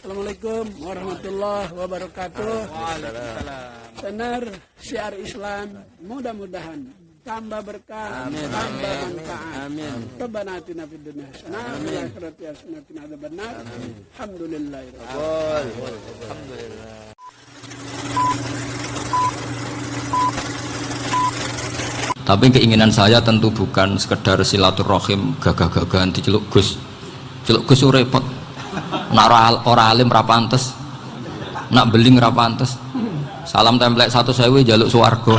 Assalamualaikum warahmatullahi wabarakatuh. Benar syiar Islam, mudah-mudahan tambah berkah, tambah manfaat. Rabbana atina fid dunya hasanah wa fil akhirati hasanah wa qina adzabannar. Alhamdulillah. Tapi keinginan saya tentu bukan sekedar silaturahim gagah-gagahan diceluk Gus. Celuk Gus repot. Nak ora alim ra pantes. Nak beling ra pantes. Salam templek 1.000 jaluk swarga.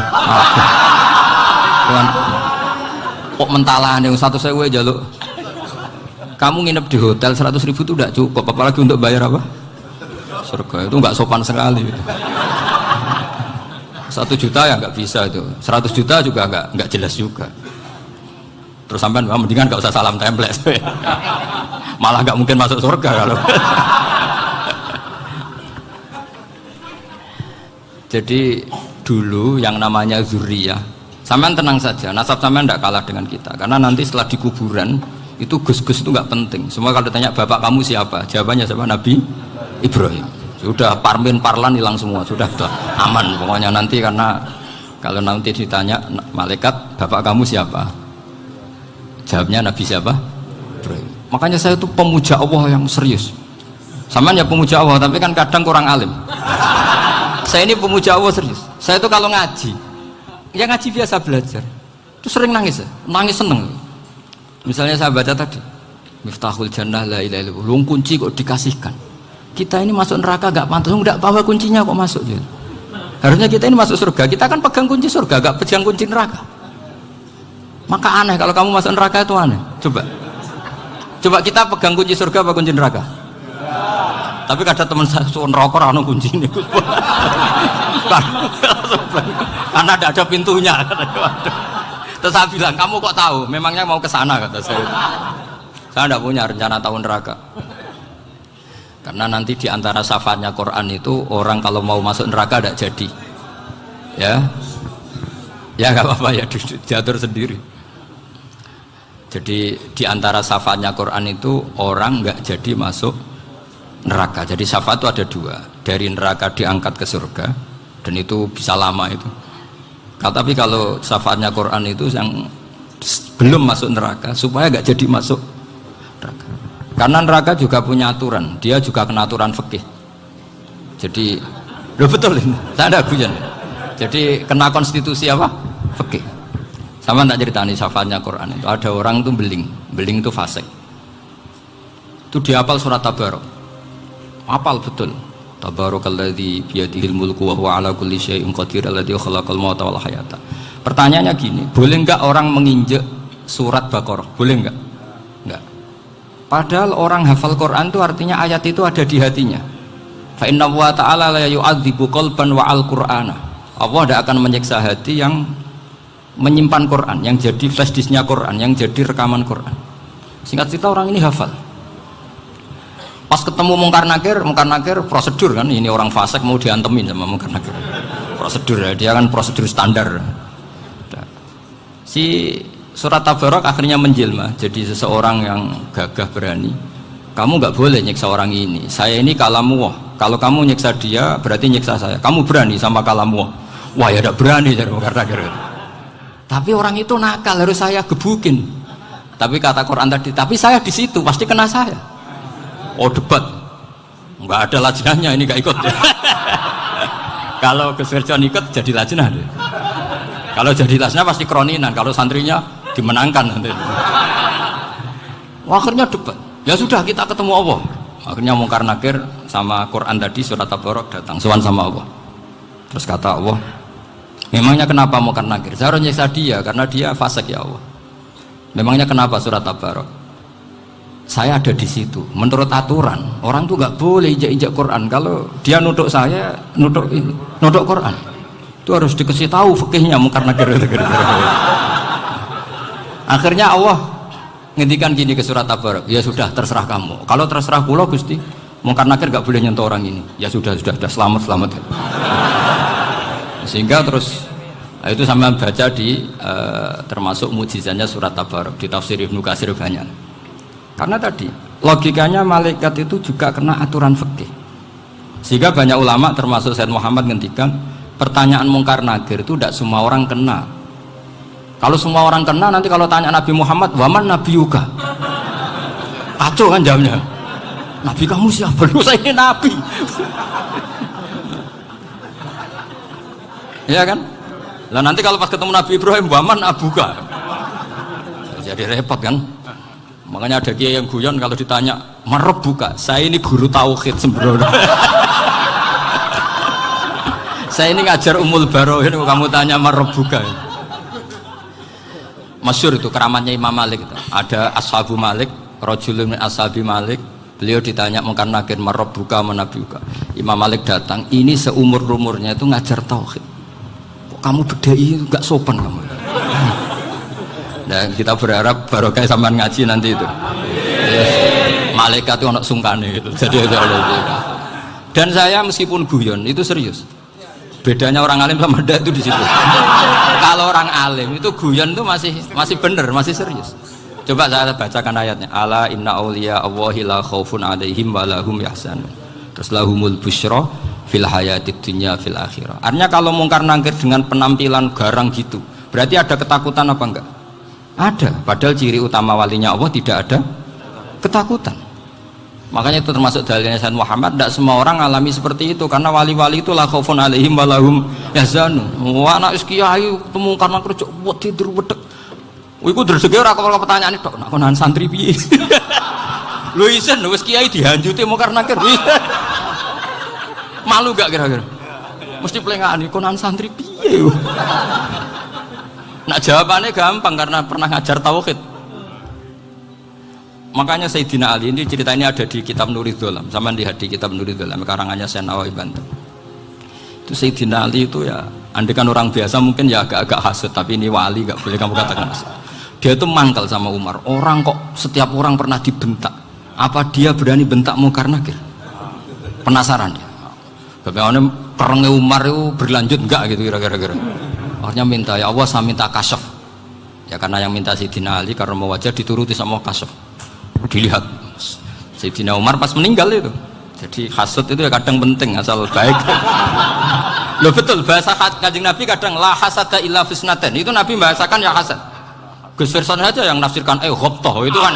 Kok mentalane 1.000 jaluk. Kamu nginep di hotel 100.000 itu tidak cukup, apalagi untuk bayar apa? Surga itu enggak sopan sekali gitu. 1 juta ya nggak bisa itu, 100 juta juga nggak jelas juga. Terus sampai mendingan nggak usah salam template, malah nggak mungkin masuk surga kalau. Jadi dulu yang namanya zuriyah, sampean tenang saja, nasab sampean tidak kalah dengan kita, karena nanti setelah di kuburan itu gus-gus itu nggak penting. Semua kalau ditanya bapak kamu siapa, jawabannya siapa? Nabi Ibrahim. Sudah parmin parlan hilang semua, sudah aman pokoknya nanti. Karena kalau nanti ditanya malaikat bapak kamu siapa, jawabnya Nabi siapa? Ibrahim. Makanya saya itu pemuja Allah yang serius. Sama ya pemuja Allah, tapi kan kadang kurang alim. Saya ini pemuja Allah serius. Saya itu kalau ngaji, ya ngaji biasa belajar, itu sering nangis, nangis seneng. Misalnya saya baca tadi, Miftahul Jannah la ilaha illallah, luang kunci kok dikasihkan. Kita ini masuk neraka gak pantas, enggak bawa kuncinya kok masuk gitu. Harusnya kita ini masuk surga, kita kan pegang kunci surga, gak pegang kunci neraka. Maka aneh kalau kamu masuk neraka itu aneh. Coba kita pegang kunci surga apa kunci neraka? Tapi ada teman saya suruh neraka anu kunci ini. Karena tidak ada pintunya. Terus saya bilang, kamu kok tahu? Memangnya mau ke sana kata saya. Saya tidak punya rencana tahu neraka. Karena nanti di antara syafaatnya Quran itu orang kalau mau masuk neraka tidak jadi, ya nggak apa-apa ya, diatur sendiri. Jadi di antara syafaatnya Quran itu orang nggak jadi masuk neraka. Jadi syafaat itu ada 2, dari neraka diangkat ke surga, dan itu bisa lama itu. Tapi kalau syafaatnya Quran itu yang belum masuk neraka supaya nggak jadi masuk neraka. Karena neraka juga punya aturan, dia juga kena aturan fikih. Jadi, betul ini, saya ada guyon. Jadi kena konstitusi apa? Fikih. Sama tak ceritani syafaatnya Quran itu. Ada orang itu beling itu fasik. Itu dihafal surat Tabarok. Hafal betul. Tabarakalladzi biyadihil mulku wa huwa ala kulli syai'in qadir alladzi khalaqal mauta wal hayata. Pertanyaannya gini, boleh enggak orang menginjek surat Baqarah? Boleh enggak? Enggak. Padahal orang hafal Quran itu artinya ayat itu ada di hatinya. Fa inna wa ta'ala la yu'adzibu qalban wa al-Qur'ana. Allah tidak akan menyiksa hati yang menyimpan Quran, yang jadi flash disknya Quran, yang jadi rekaman Quran. Singkat cerita orang ini hafal. Pas ketemu Mungkar Nakir prosedur kan, ini orang fasik mau diantemin sama Mungkar Nakir. Prosedur ya, dia kan prosedur standar. Si surat Tabarok akhirnya menjelma jadi seseorang yang gagah berani. Kamu nggak boleh nyiksa orang ini, saya ini kalamullah. Kalau kamu nyiksa dia berarti nyiksa saya. Kamu berani sama kalamullah? Wah ya tidak berani jadi Mungkar Nakir. Tapi orang itu nakal, harus saya gebukin. Tapi kata Quran tadi, tapi saya di situ pasti kena saya. Oh debat, nggak ada lajnahnya, ini nggak ikut. Kalau Gus Wirjon ikut jadi lajnah. Kalau jadi lajnah pasti kroninan, kalau santrinya dimenangkan nanti. Akhirnya debat. Ya sudah kita ketemu Allah. Akhirnya Mungkar Nakir sama Quran tadi surat Tabarok datang sowan sama Allah. Terus kata Allah, memangnya kenapa Mungkar Nakir? Saya harus nyiksa dia karena dia fasik ya Allah. Memangnya kenapa surat Tabarok? Saya ada di situ. Menurut aturan orang tuh nggak boleh injak-injak Quran. Kalau dia nutuk saya, nutuk Quran, itu harus dikasih tahu fikihnya Mungkar Nakir. Akhirnya Allah ngendikan gini ke surat Tabarok, ya sudah terserah kamu. Kalau terserah kula Gusti, Mungkar Nakir nggak boleh nyentuh orang ini. Ya sudah selamat. Sehingga terus itu sama baca di termasuk mujizatnya surat Tabarok di tafsir Ibnu Katsir banyak. Karena tadi logikanya malaikat itu juga kena aturan fikih. Sehingga banyak ulama termasuk Said Muhammad ngendikan pertanyaan mungkar nakir itu tidak semua orang kena. Kalau semua orang kena, nanti kalau tanya Nabi Muhammad, waman Nabi Yuga, kacau kan jamnya. Nabi kamu siapa? Lu saya ini Nabi. Ya kan? Lah nanti kalau pas ketemu Nabi Ibrahim, waman Abuka, jadi repot kan? Makanya ada kiai yang guyon kalau ditanya, Marebuka, saya ini guru tauhid sembrono. Saya ini ngajar Ummul Barohin, kamu tanya Marebuka. Masyhur itu keramatnya Imam Malik itu. Ada Ashabu Malik, rajulun min ashabi Malik, beliau ditanya mungkar nakir Marebuka manabiuka. Imam Malik datang, ini seumur-umurnya itu ngajar tauhid. Kok kamu bedai enggak sopan kamu. Dan kita berharap barokah sampean ngaji nanti itu. Yes. Malaikat itu anak sungkane gitu. Dan saya meskipun guyon itu serius. Bedanya orang alim sama ndak itu di situ. Kalau orang alim itu guyon itu masih bener, masih serius. Coba saya bacakan ayatnya. Ala inna auliya Allahi la khaufun alaihim wa lahum yahzanun. Terus lahumul busyra fil hayatid dunya fil akhirah. Artinya kalau mungkar nangkir dengan penampilan garang gitu, berarti ada ketakutan apa enggak? Ada. Padahal ciri utama walinya Allah tidak ada ketakutan. Makanya itu termasuk dalilnya Sayyid Muhammad, tidak semua orang alami seperti itu karena wali-wali itu la khaufun alaihim wa lahum yahzanun. Wah anak kiai temu karena kerja buat tidur wedek. Iku rezeki ora kok pertanyaan tok nek konan santri piye. Lho isen wis kiai dihanjuti mau karena kerja. Malu gak kira-kira? Mesti pelengahan konan santri piye. Nak jawabannya gampang karena pernah ngajar tauhid. Makanya Sayyidina Ali ini cerita ini ada di kitab Nurul Dholam, sama di kitab Nurul Dholam karangannya Syekh Nawawi Banten. Itu Sayyidina Ali itu ya, andekan orang biasa mungkin ya agak-agak hasut, tapi ini wali gak boleh kamu katakan hasut. Dia itu mangkal sama Umar. Orang kok setiap orang pernah dibentak, apa dia berani bentak mungkar nakir? Penasaran dia. Bagaimana perangnya Umar itu berlanjut enggak gitu kira-kira. Akhirnya minta, ya Allah saya minta kasyaf. Ya karena yang minta Sayyidina Ali karena mau wajar dituruti sama kasyaf. Dilihat Sayyidina Umar pas meninggal itu. Jadi hasud itu ya kadang penting asal baik. Loh betul bahasa Kanjeng Nabi kadang la hasada illa fisnaten. Itu Nabi bahasakan ya hasad. Gus Firson aja yang nafsirkan ghobtoh itu kan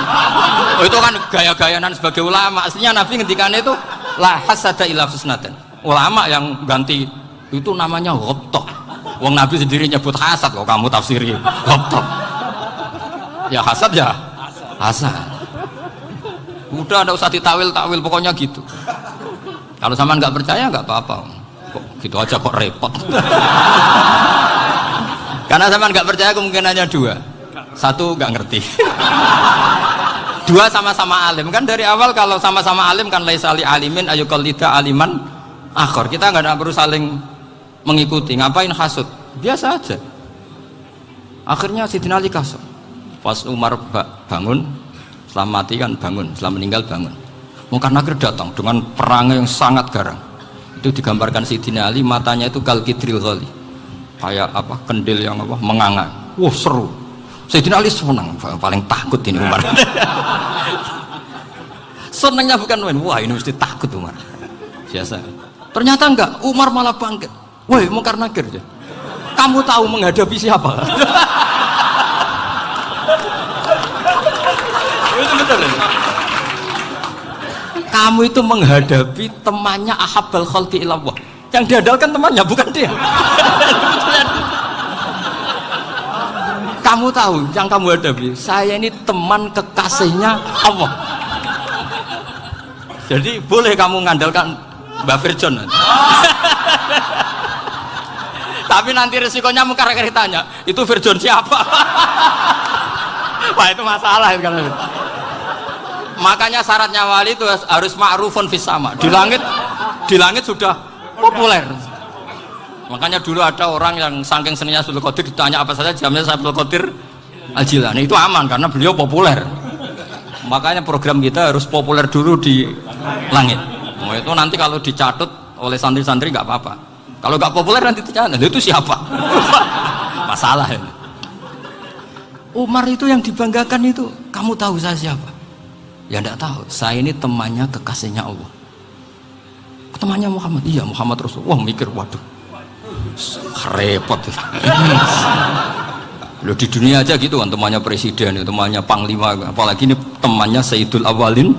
gaya-gayanan sebagai ulama. Aslinya Nabi ngendikannya itu la hasada illa fisnaten. Ulama yang ganti itu namanya ghobtoh. Wong Nabi sendiri nyebut hasad kok kamu tafsiri ghobtoh. Ya hasad ya hasad. Udah ada usah ditawil-tawil pokoknya gitu. Kalau sama nggak percaya nggak apa-apa. Kok gitu aja kok repot. Karena sama nggak percaya kemungkinannya dua. Satu nggak ngerti. Dua sama-sama alim kan dari awal kalau sama-sama alim kan laisa li alimin ayuqallida aliman akhir. Kita nggak perlu saling mengikuti. Ngapain hasud? Biasa aja. Akhirnya Sayyidina Ali kasut. Pas Umar bangun. Setelah mati kan bangun, setelah meninggal bangun. Mungkar nakir datang dengan perang yang sangat garang. Itu digambarkan Sayyidina Ali matanya itu kalkidril ghali. Kayak apa? Kendil yang apa? Menganga. Wah seru. Sayyidina Ali senang, paling takut ini Umar. Senangnya bukan main. Wah ini mesti takut Umar. Biasa. Ternyata enggak, Umar malah bangkit. Woi mungkar nakir ya. Kamu tahu menghadapi siapa? Itu betul ya? Kamu itu menghadapi temannya ahabbal khalqi ilallah. Yang diandalkan temannya bukan dia. Kamu tahu yang kamu hadapi, saya ini teman kekasihnya Allah. Jadi boleh kamu mengandalkan Mbak Firjon. Tapi nanti resikonya mungkar nakir tanya, itu Firjon siapa? Wah itu masalah kan. Makanya syaratnya wali itu harus ma'rufun fis sama. Di langit sudah populer. Makanya dulu ada orang yang saking seninya Abdul Qadir ditanya apa saja jamnya Abdul Qadir Al-Jilani itu aman karena beliau populer. Makanya program kita harus populer dulu di langit. Nah, itu nanti kalau dicatut oleh santri-santri nggak apa-apa. Kalau nggak populer nanti dicatat itu siapa? Masalah ini. Umar itu yang dibanggakan itu, kamu tahu saya siapa? Ya enggak tahu, saya ini temannya kekasihnya Allah. temannya Muhammad. Iya, Muhammad Rasul. Wah, mikir, waduh, repot. Loh, di dunia aja gitu kan, temannya presiden, temannya panglima, apalagi ini temannya Sayyidul Awalin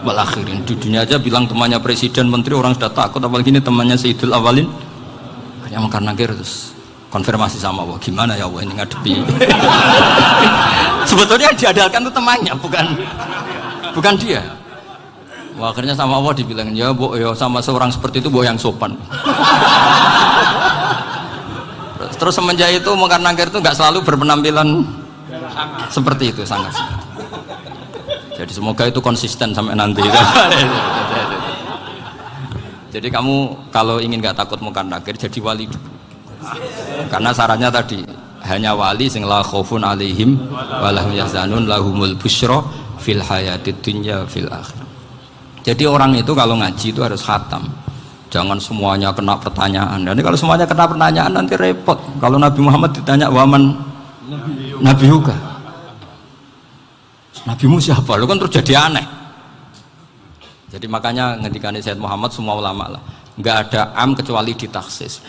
wal Akhirin. Di dunia aja bilang temannya presiden, menteri, orang sudah takut, apalagi ini temannya Sayyidul Awalin. Hanya makan nakir terus konfirmasi sama Allah, gimana ya Allah ini ngadepi. Sebetulnya yang diadalkan itu temannya, bukan dia. Wah, akhirnya sama Allah dibilang, ya bu, ya sama seorang seperti itu bu yang sopan. Terus semenjak itu Mungkar Nakir itu nggak selalu berpenampilan seperti itu, sangat. Jadi semoga itu konsisten sampai nanti. Jadi kamu kalau ingin nggak takut Mungkar Nakir, jadi wali dulu. Karena syaratnya tadi hanya wali sing la khaufun alaihim wa lahum yahzanun lahumul busyra fil hayatid dunya fil akhirah. Jadi orang itu kalau ngaji itu harus khatam. Jangan semuanya kena pertanyaan. Nanti kalau semuanya kena pertanyaan nanti repot. Kalau Nabi Muhammad ditanya waman Nabi juga. Nabimu siapa? Lu kan terus jadi aneh. Jadi makanya ngendikane Sayyid Muhammad semua ulama lah, nggak ada am kecuali ditaksis.